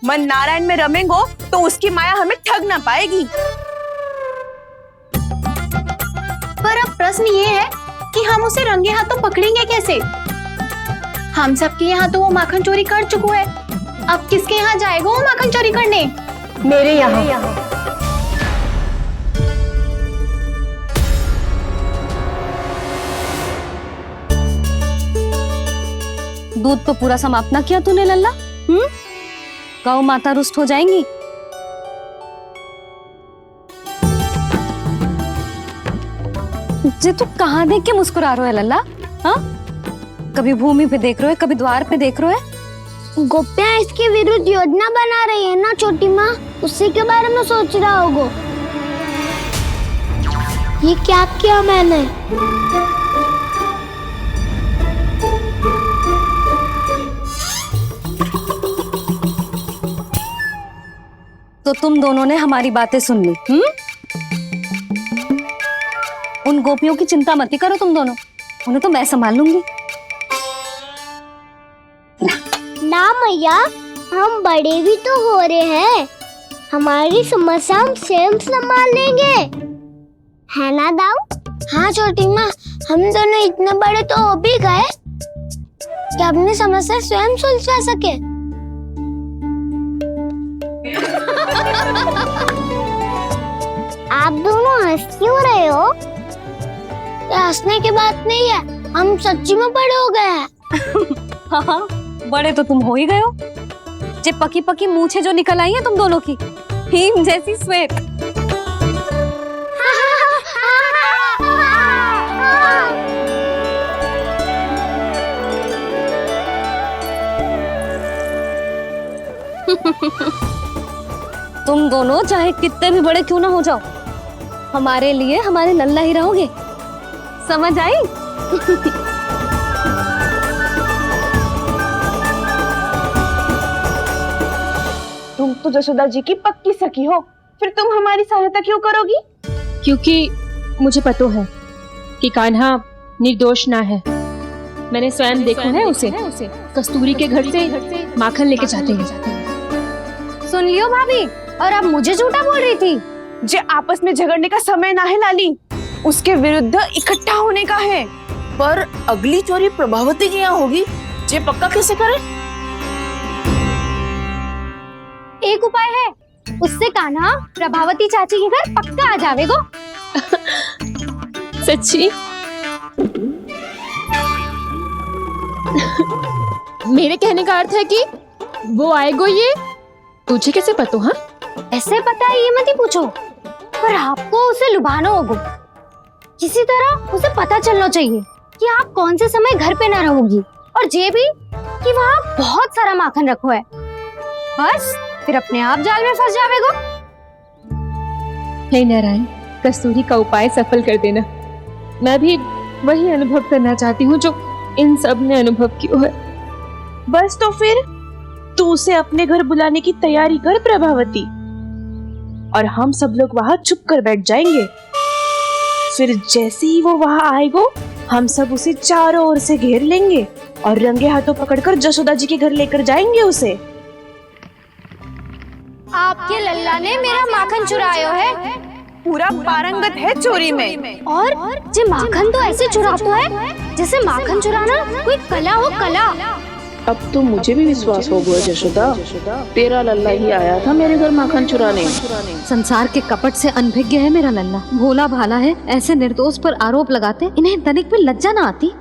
मन नारायण में रमेंगो तो उसकी माया हमें ठग ना पाएगी। पर अब प्रश्न ये है कि हम उसे रंगे हाथों पकड़ेंगे कैसे? हम सबके यहाँ तो वो माखन चोरी कर चुका है, अब किसके यहाँ जाएगा वो माखन चोरी करने? मेरे यहाँ। दूध तो पूरा समाप्त ना किया तूने लल्ला। गौ माता रुष्ट हो जाएंगी। जे तू कहाँ देख के मुस्कुरा रहे हो लल्ला? हाँ, कभी भूमि पे देख रहे हो, कभी द्वार पे देख रहे हो। गोपियां इसके विरुद्ध योजना बना रही है ना छोटी माँ, उसी के बारे में सोच रहा होगा। ये क्या किया मैंने? तो तुम दोनों ने हमारी बातें सुन ली। उन गोपियों की चिंता मत करो तुम दोनों, उन्हें तो मैं संभाल लूंगी। ना मैया, हम बड़े भी तो हो रहे हैं, हमारी समस्या हम स्वयं संभाल लेंगे, है ना दाऊ? हाँ छोटी माँ, हम दोनों इतने बड़े तो हो भी गए कि अपनी समस्या स्वयं सुलझा सके। आप दोनों हंस क्यों रहे हो? ये हंसने की बात नहीं है, हम सच्ची में बड़े हो गए हैं। हाँ, बड़े तो तुम हो ही गए हो। जे पकी पकी मूछें जो निकल आई हैं तुम दोनों की, हिम जैसी श्वेत। तुम दोनों चाहे कितने भी बड़े क्यों ना हो जाओ, हमारे लिए हमारे लल्ला ही रहोगे, समझ आई? तुम तो जशोदा जी की पक्की सखी हो, फिर तुम हमारी सहायता क्यों करोगी? क्योंकि मुझे पता है कि कान्हा निर्दोष ना है। मैंने स्वयं देखा है उसे कस्तूरी के घर से माखन लेके जाते हैं। सुन लियो भाभी, और अब मुझे झूठा बोल रही थी। जे आपस में झगड़ने का समय ना है लाली, उसके विरुद्ध इकट्ठा होने का है। पर अगली चोरी प्रभावती की यहाँ होगी, जे पक्का कैसे करे? एक उपाय है, उससे कान्हा प्रभावती चाची के घर पक्का आ जावेगो। सच्ची? मेरे कहने का अर्थ है कि वो आएगो। ये तुझे कैसे पता? हाँ, ऐसे पता है ये मत ही पूछो, पर आपको उसे लुभाना होगा। किसी तरह उसे पता चलना चाहिए कि आप कौन से समय घर पे ना रहोगी, और ये भी कि वहाँ बहुत सारा माखन रखो है। बस फिर अपने आप जाल में फंस जावेगो। हे नारायण, कस्तूरी का उपाय सफल कर देना। मैं भी वही अनुभव करना चाहती हूँ जो इन सब ने अनुभव किया है। बस तो फिर तू उसे अपने घर बुलाने की तैयारी कर प्रभावती, और हम सब लोग वहाँ चुप कर बैठ जाएंगे। फिर जैसे ही वो वहाँ आएगा, हम सब उसे चारों ओर से घेर लेंगे और रंगे हाथों पकड़कर जशोदा जी के घर लेकर जाएंगे उसे। आपके लल्ला ने मेरा माखन चुराया है, पूरा पारंगत है चोरी में। और जे माखन तो ऐसे चुराता है जैसे माखन चुराना कोई कला हो, कला। अब तो मुझे भी विश्वास हो गया जशोदा, तेरा लल्ला ही आया था मेरे घर माखन चुराने। संसार के कपट से अनभिज्ञ है मेरा लल्ला, भोला भाला है। ऐसे निर्दोष पर आरोप लगाते इन्हें तनिक भी लज्जा ना आती।